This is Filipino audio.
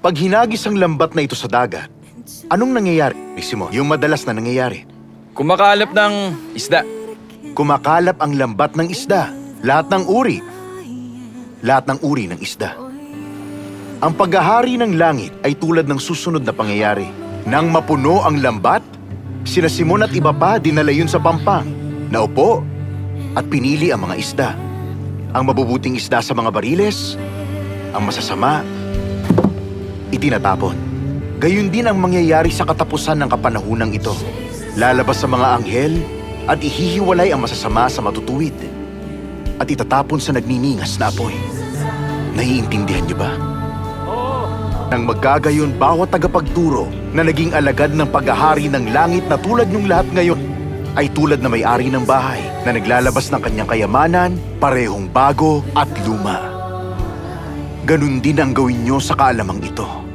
Pag hinagis ang lambat na ito sa dagat, anong nangyayari, Simon? Yung madalas na nangyayari. Kumakalap ng isda. Kumakalap ang lambat ng isda. Lahat ng uri. Lahat ng uri ng isda. Ang paghahari ng langit ay tulad ng susunod na pangyayari. Nang mapuno ang lambat, sina Simon at iba pa dinala yun sa pampang. Naupo at pinili ang mga isda. Ang mabubuting isda sa mga bariles, ang masasama, itinatapon. Gayon din ang mangyayari sa katapusan ng kapanahunang ito. Lalabas sa mga anghel at ihihiwalay ang masasama sa matutuwid at itatapon sa nagniningas na apoy. Naiintindihan niyo ba? Nang magkagayon bawat tagapagturo na naging alagad ng paghahari ng langit na tulad niyong lahat ngayon ay tulad na may-ari ng bahay na naglalabas ng kanyang kayamanan, parehong bago at luma. Ganun din ang gawin niyo sa kaalamang ito.